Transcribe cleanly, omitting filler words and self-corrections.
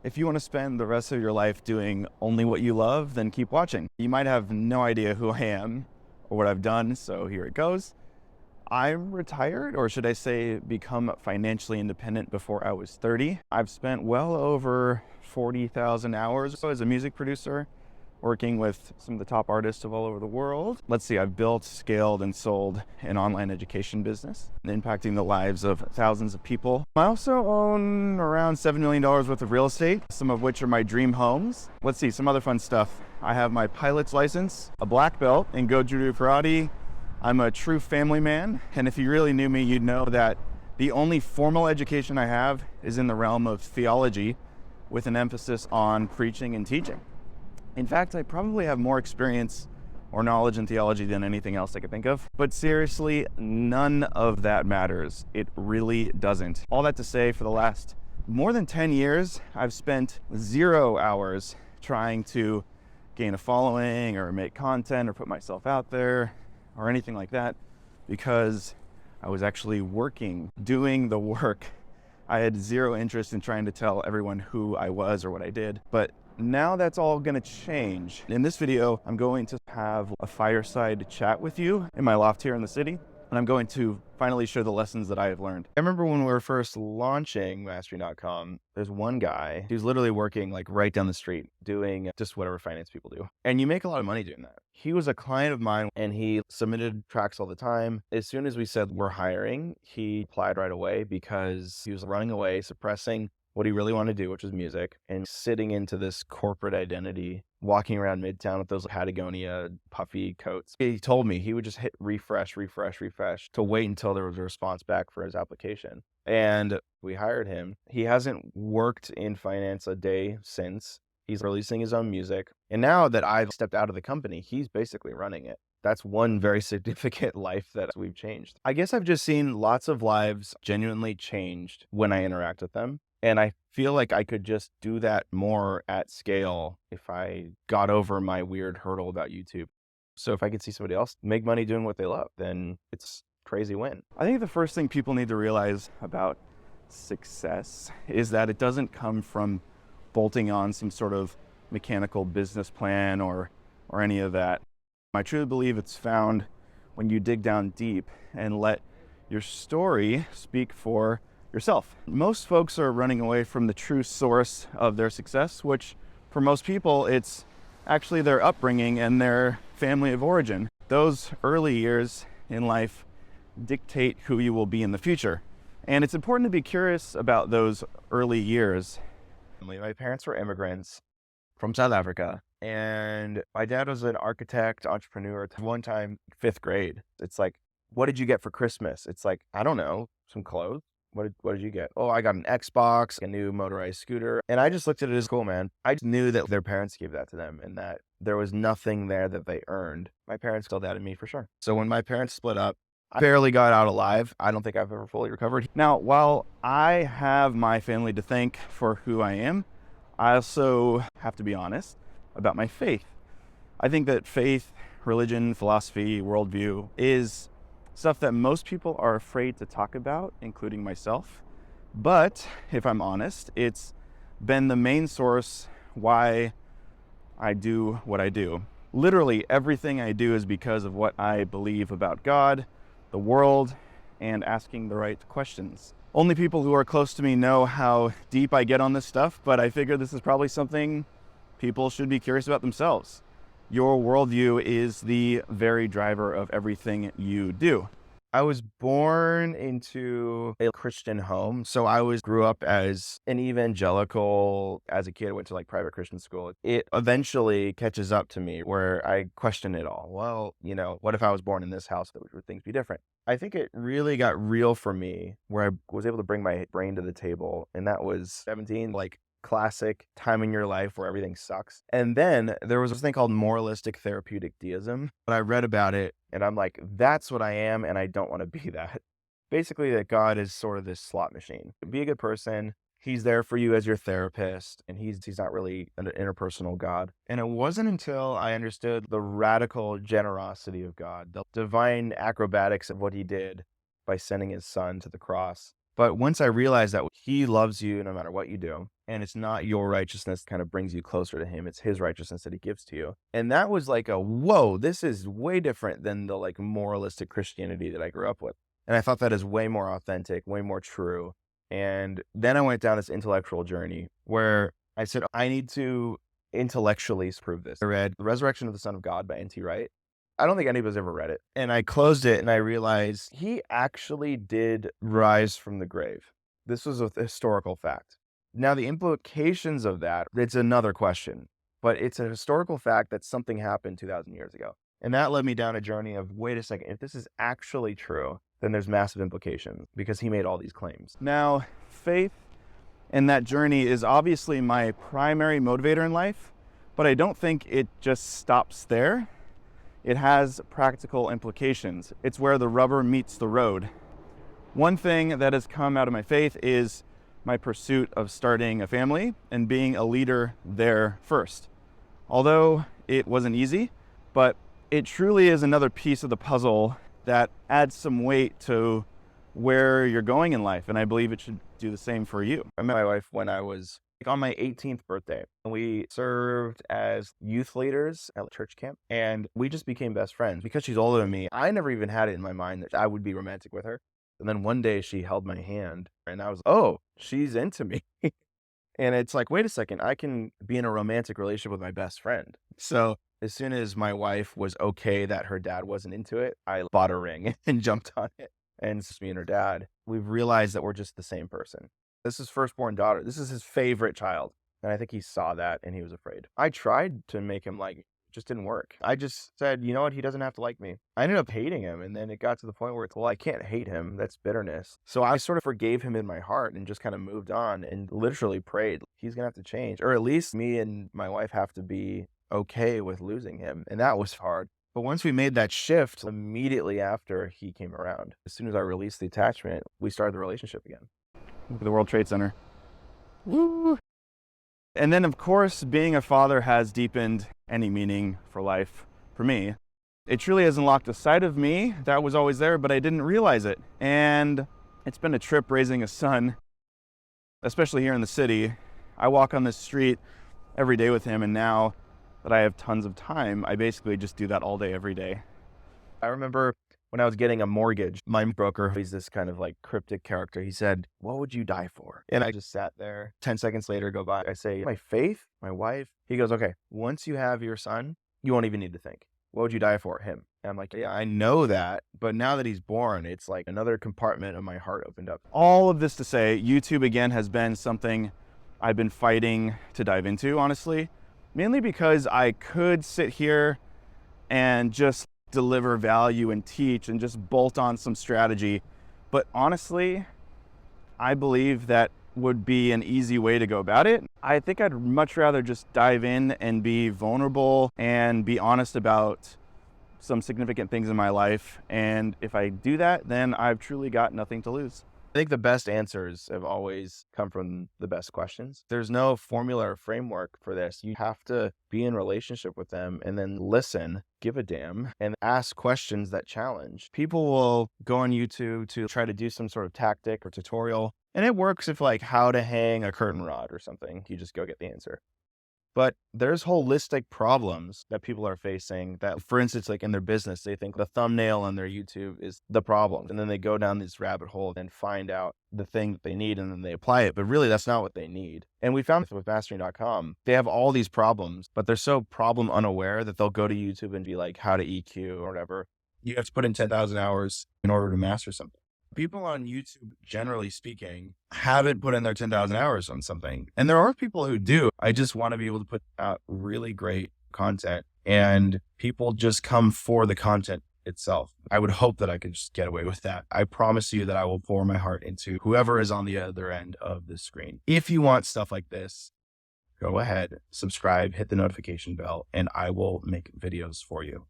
If you want to spend the rest of your life doing only what you love, then keep watching. You might have no idea who I am or what I've done, so here it goes. I'm retired, or should I say become financially independent before I was 30. I've spent well over 40,000 hours as a music producer, working with some of the top artists of all over the world. Let's see, I've built, scaled, and sold an online education business, impacting the lives of thousands of people. I also own around $7 million worth of real estate, some of which are my dream homes. Let's see, some other fun stuff. I have my pilot's license, a black belt in Goju Karate. I'm a true family man, and if you really knew me, you'd know that the only formal education I have is in the realm of theology, with an emphasis on preaching and teaching. In fact, I probably have more experience or knowledge in theology than anything else I could think of. But seriously, none of that matters. It really doesn't. All that to say, for the last more than 10 years, I've spent 0 hours trying to gain a following or make content or put myself out there or anything like that, because I was actually working, doing the work. I had zero interest in trying to tell everyone who I was or what I did. But now that's all gonna change. In this video, I'm going to have a fireside chat with you in my loft here in the city, and I'm going to finally share the lessons that I have learned. I remember when we were first launching Mastering.com, there's one guy who's literally working like right down the street, doing just whatever finance people do. And you make a lot of money doing that. He was a client of mine and he submitted tracks all the time. As soon as we said we're hiring, he applied right away because he was running away, suppressing what he really wanted to do, which was music, and sitting into this corporate identity, walking around Midtown with those Patagonia puffy coats. He told me he would just hit refresh to wait until there was a response back for his application. And we hired him. He hasn't worked in finance a day since. He's releasing his own music. And now that I've stepped out of the company, he's basically running it. That's one very significant life that we've changed. I guess I've just seen lots of lives genuinely changed when I interact with them. And I feel like I could just do that more at scale if I got over my weird hurdle about YouTube. So if I could see somebody else make money doing what they love, then it's a crazy win. I think the first thing people need to realize about success is that it doesn't come from bolting on some sort of mechanical business plan or any of that. I truly believe it's found when you dig down deep and let your story speak for yourself. Most folks are running away from the true source of their success, which for most people, it's actually their upbringing and their family of origin. Those early years in life dictate who you will be in the future. And it's important to be curious about those early years. My parents were immigrants from South Africa, and my dad was an architect, entrepreneur. One time, 5th grade, it's like, what did you get for Christmas? It's like, I don't know, some clothes. What did you get? Oh, I got an Xbox, a new motorized scooter. And I just looked at it as cool, man. I just knew that their parents gave that to them and that there was nothing there that they earned. My parents still doubted me for sure. So when my parents split up, I barely got out alive. I don't think I've ever fully recovered. Now, while I have my family to thank for who I am, I also have to be honest about my faith. I think that faith, religion, philosophy, worldview is stuff that most people are afraid to talk about, including myself. But if I'm honest, it's been the main source why I do what I do. Literally everything I do is because of what I believe about God, the world, and asking the right questions. Only people who are close to me know how deep I get on this stuff, but I figure this is probably something people should be curious about themselves. Your worldview is the very driver of everything you do. I was born into a Christian home, so grew up as an evangelical. As a kid, I went to like private Christian school. It eventually catches up to me where I question it all. Well, what if I was born in this house? Would things be different? I think it really got real for me where I was able to bring my brain to the table, and that was 17, like classic time in your life where everything sucks. And then there was this thing called moralistic therapeutic deism. But I read about it and I'm like, that's what I am, and I don't want to be that. Basically, that God is sort of this slot machine. Be a good person. He's there for you as your therapist, and he's not really an interpersonal God. And it wasn't until I understood the radical generosity of God, the divine acrobatics of what he did by sending his son to the cross. But once I realized that he loves you no matter what you do, And it's not your righteousness that kind of brings you closer to him. It's his righteousness that he gives to you. And that was like whoa, this is way different than the like moralistic Christianity that I grew up with. And I thought that is way more authentic, way more true. And then I went down this intellectual journey where I said, I need to intellectually prove this. I read The Resurrection of the Son of God by N.T. Wright. I don't think anybody's ever read it. And I closed it and I realized he actually did rise from the grave. This was a historical fact. Now, the implications of that, it's another question, but it's a historical fact that something happened 2,000 years ago. And that led me down a journey of, wait a second, if this is actually true, then there's massive implications because he made all these claims. Now, faith and that journey is obviously my primary motivator in life, but I don't think it just stops there. It has practical implications. It's where the rubber meets the road. One thing that has come out of my faith is my pursuit of starting a family and being a leader there first. Although it wasn't easy, but it truly is another piece of the puzzle that adds some weight to where you're going in life. And I believe it should do the same for you. I met my wife when I was on my 18th birthday. We served as youth leaders at a church camp, and we just became best friends. Because she's older than me, I never even had it in my mind that I would be romantic with her. And then one day she held my hand and I was, oh, she's into me. And it's like, wait a second, I can be in a romantic relationship with my best friend. So as soon as my wife was okay that her dad wasn't into it, I bought a ring and jumped on it. And it's just me and her dad. We've realized that we're just the same person. This is firstborn daughter. This is his favorite child. And I think he saw that and he was afraid. I tried to make him like me. Just didn't work. I just said, you know what? He doesn't have to like me. I ended up hating him. And then it got to the point where it's, well, I can't hate him. That's bitterness. So I sort of forgave him in my heart and just kind of moved on and literally prayed, he's going to have to change. Or at least me and my wife have to be okay with losing him. And that was hard. But once we made that shift, immediately after he came around, as soon as I released the attachment, we started the relationship again. Look at the World Trade Center. Woo! And then, of course, being a father has deepened any meaning for life for me. It truly has unlocked a side of me that was always there, but I didn't realize it. And it's been a trip raising a son, especially here in the city. I walk on this street every day with him, and now that I have tons of time, I basically just do that all day, every day. I remember when I was getting a mortgage, my broker, he's this kind of like cryptic character. He said, what would you die for? And I just sat there. 10 seconds later go by. I say, my faith, my wife. He goes, okay, once you have your son, you won't even need to think. What would you die for? Him. And I'm like, yeah, I know that. But now that he's born, it's like another compartment of my heart opened up. All of this to say, YouTube again has been something I've been fighting to dive into, honestly. Mainly because I could sit here and just deliver value and teach and just bolt on some strategy. But honestly, I believe that would be an easy way to go about it. I think I'd much rather just dive in and be vulnerable and be honest about some significant things in my life. And if I do that, then I've truly got nothing to lose. I think the best answers have always come from the best questions. There's no formula or framework for this. You have to be in relationship with them and then listen, give a damn, and ask questions that challenge. People will go on YouTube to try to do some sort of tactic or tutorial, and it works if like how to hang a curtain rod or something. You just go get the answer. But there's holistic problems that people are facing that, for instance, like in their business, they think the thumbnail on their YouTube is the problem. And then they go down this rabbit hole and find out the thing that they need and then they apply it. But really, that's not what they need. And we found with mastering.com, they have all these problems, but they're so problem unaware that they'll go to YouTube and be like, how to EQ or whatever. You have to put in 10,000 hours in order to master something. People on YouTube, generally speaking, haven't put in their 10,000 hours on something. And there are people who do. I just want to be able to put out really great content and people just come for the content itself. I would hope that I could just get away with that. I promise you that I will pour my heart into whoever is on the other end of the screen. If you want stuff like this, go ahead, subscribe, hit the notification bell, and I will make videos for you.